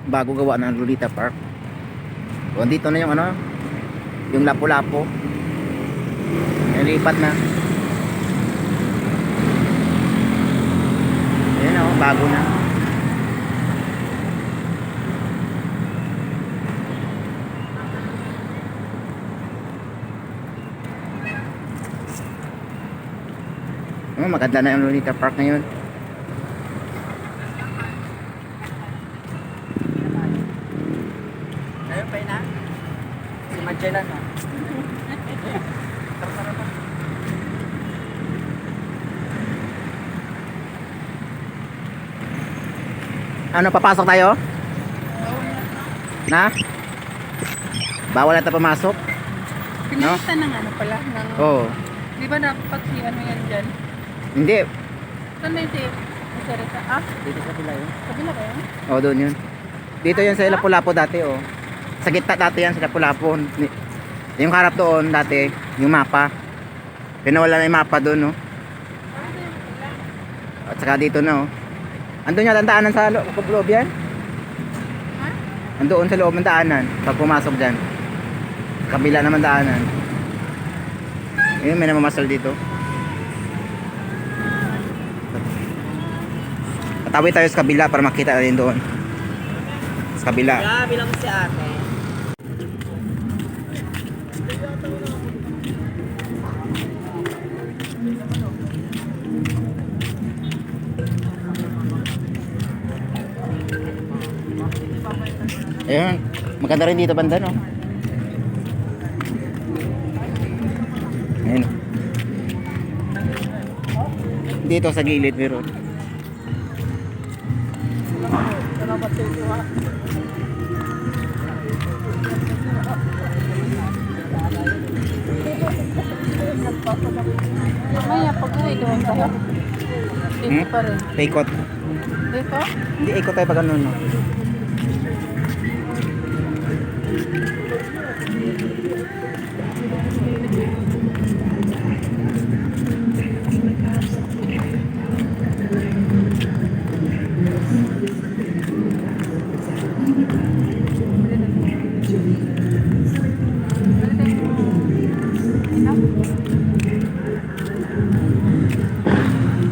bago gawa ng Lolita Park. O, dito na yung ano, yung Lapu-Lapu. Nilipat na. Ayan o, bago na. Oh, maganda na yung Lolita Park ngayon. Ayun pa na. Si Magellan no. Ano, papasok tayo? Na? Bawal na tayo pumasok? Pinalitan ng ano pala? Ng, Oo. Di ba dapat si ano yan dyan? Hindi. Saan na yung si Sarita? Ah, Dito sa pila yun. kabila ba yan? Oh, doon yun. Dito yun sa Lapu-Lapu dati, oh. Sa gitna dati yan sa Lapu-Lapu. Yung harap doon dati, yung mapa. Pinawala na yung mapa doon, oh. At saka dito na, oh. Andun yung daanan sa loob yan? Ha? Andoon sa loob ng daanan. Pag pumasok dyan. Kabila naman daanan. Ayun, may namamasal dito. Tatawid tayo sa kabila para makita rin doon. Sa kabila. Grabe lang si ate. Ayun, maganda rin dito banda, no? Ayun. Dito sa gilid meron. Salamat sa inyo ha. Mamaya pag-uwi doon tayo. Dito pa rin. Ikot. Dito? Hindi, ikot tayo pag ano, no?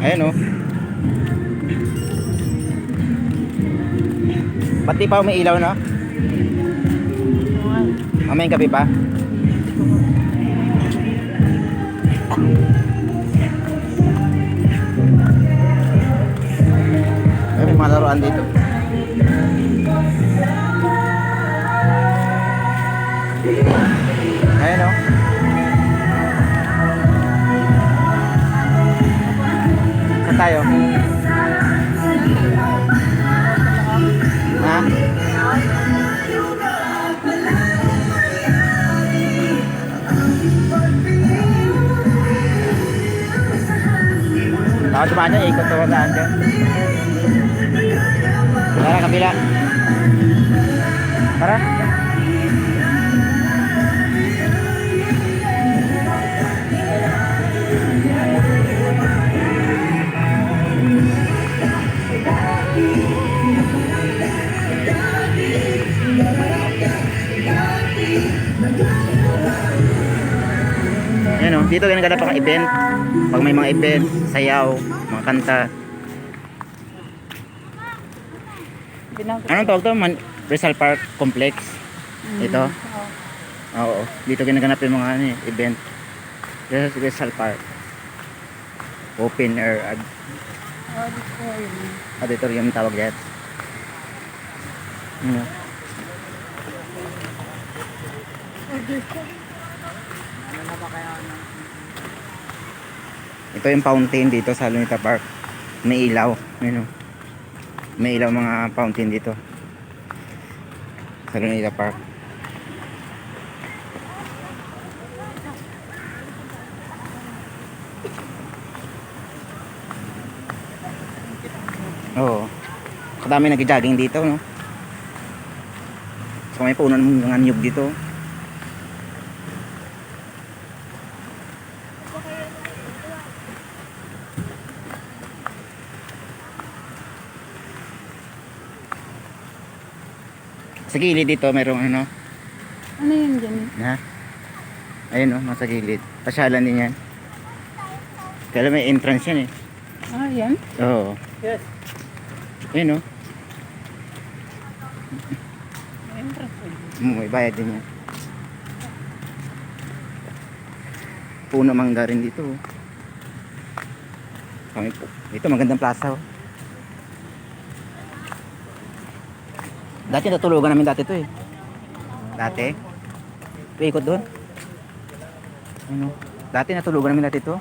Ayan, oh. Pati pa umiilaw, no? Mamayang gabi pa. Ay, may mga laruan dito. Ayan, oh. Saan tayo? Ha? Ako dumaan dyan, ikot ko saan dyan. Tara, kabila. Tara. Ayan, oh, dito ginaganap ang event. Pag may mga event, sayaw, mga kanta. Anong tawag to? Rizal Park Complex. Ito. Oo. Dito ginaganap yung mga ano, event. Rizal Park. Open air auditorium tawag yan. Ano? Ito yung fountain dito sa Lunita Park. May ilaw. Ano? May ilaw mga fountain dito sa Lunita Park. Oo. Kadami nag-jogging dito, no? So may puno ng mga niyog dito. Sa gilid dito, mayroong ano. Ano yun dyan? Ha? Ayun o, nasa gilid. Pasyalan din yan. Kaya may entrance yan eh. Ah, yan? Oo. Yes. Ayun o. Entrance. May bayad din yan. Puno mangga rin dito. Oh. Kami po. Ito magandang plaza oh. Dati natulugan namin dati to eh. Dati. Ikot doon. Ano? Dati natulugan namin dati to.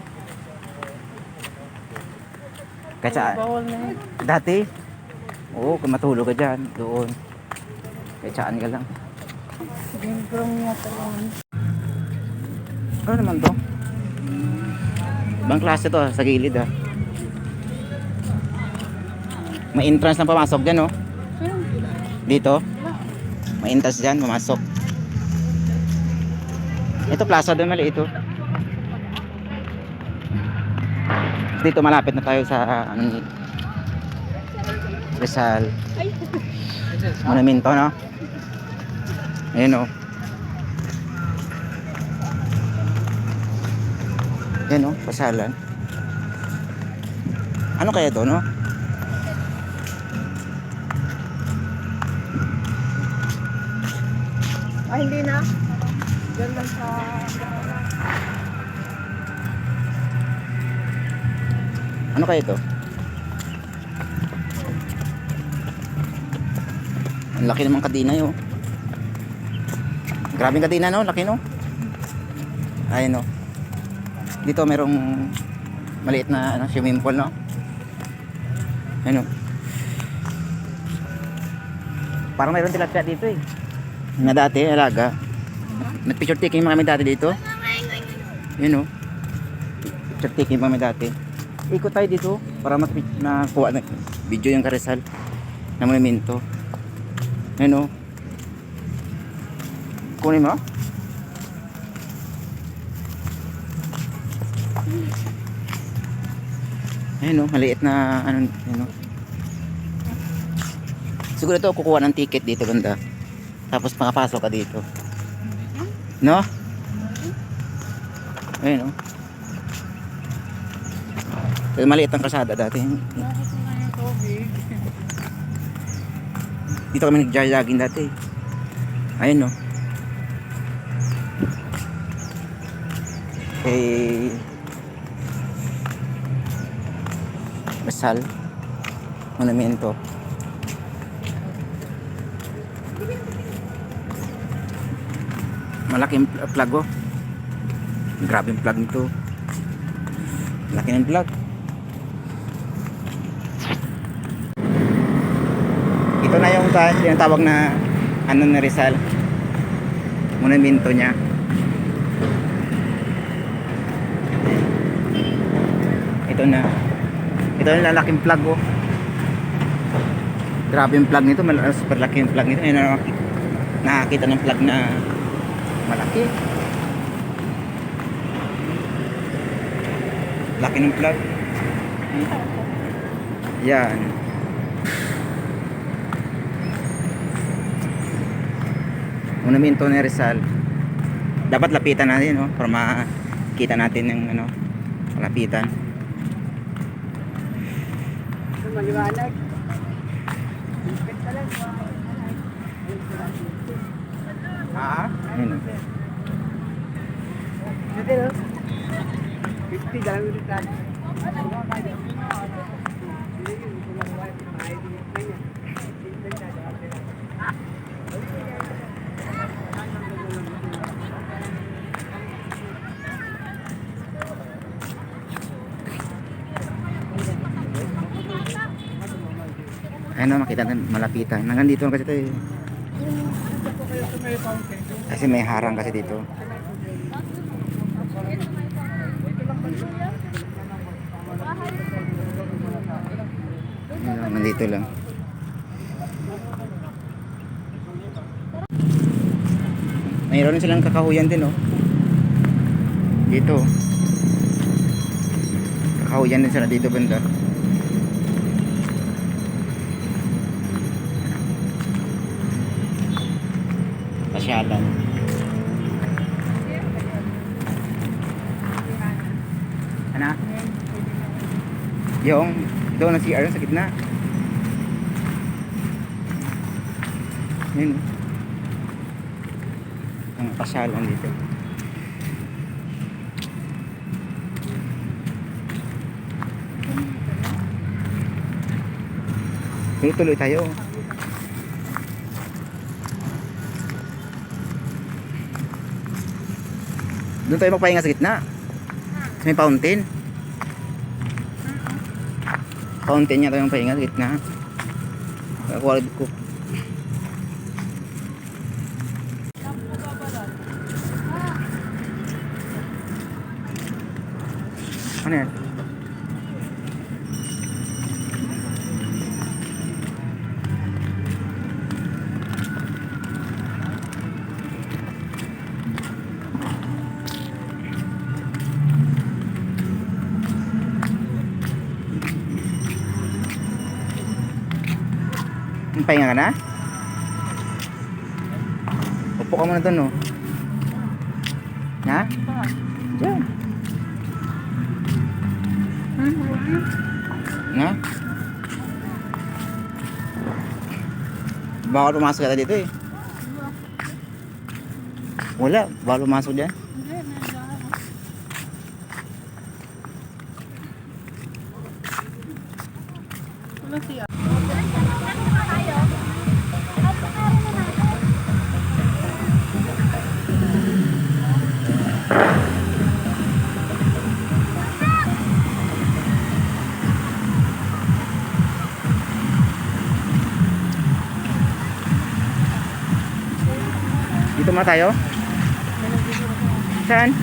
Kasi Bawal na yun. dati. Oo, kung matulog ka dyan, doon. Kaya ka lang. Gingrong nga talaga. Ano naman to? Ibang klase to sa gilid ah. May entrance na pamasok dyan oh. Dito. May entrance dyan, pamasok. Ito plaza doon mali ito. Dito malapit na tayo sa Rizal Monumento no. Ayun oh. Yan oh, pasalan. Ano kaya doon no? Ah, hindi na. Diyan lang sa... Ano kaya ito? Ang laki naman kadina yun. Grabing kadina no, laki no. Ayun no. Dito merong maliit na ano, swimming pool no. Ayun no. Parang mayroon tilapia dito eh. Na dati, alaga. Nag-picture taking kami dati dito. Ayun no. Picture taking kami dati. Ikot tayo dito para makuha na video yung Rizal na monumento. Ayun o. Kunin mo. Ayun o, maliit na ano, ano. Siguro ito kukuha ng ticket dito banda. Tapos makapasok ka dito. No? Ayun o. Pero maliit ang kalsada dati. Dito kami nag-jogging dati. Ayun no. Rizal Monumento. Malaking plug oh. Grabe yung plug nito. Laki ng plug. Ito na yung tawag na ano na Rizal monumento niya. Ito na yung lalaking plug oh. Grabe yung plug nito, super laki yung plug nito. Ayun, nakakita ng plug na malaki. Laki ng plug. Yan. Monumento ni Rizal. Dapat lapitan natin no para makita natin yung ano, lapitan. Maliwanag. Ayun oh. Dito no? 50 dalang ulit natin. Ayun o, makita natin malapitan. Hanggang dito kasi ito eh. Kasi may harang kasi dito. Ayun, nandito lang. Mayroon silang kakahuyan din oh. Dito. Kakahuyan din sila dito banda. pasyalan. Ano? Yung doon ang CR sa gitna. Yun. Ang pasyalan dito. Tuloy tayo. Doon tayo magpahinga sa gitna. Sa may fountain. Fountain niya tayo magpahinga sa gitna. Quality cook. Ano yan? Pahinga ka na? Upo ka muna doon, no? Ha? Diyan. Na? Bawal pumasok yata dito eh. Wala, bawal pumasok dyan. Wala siya. Dito muna tayo. Saan?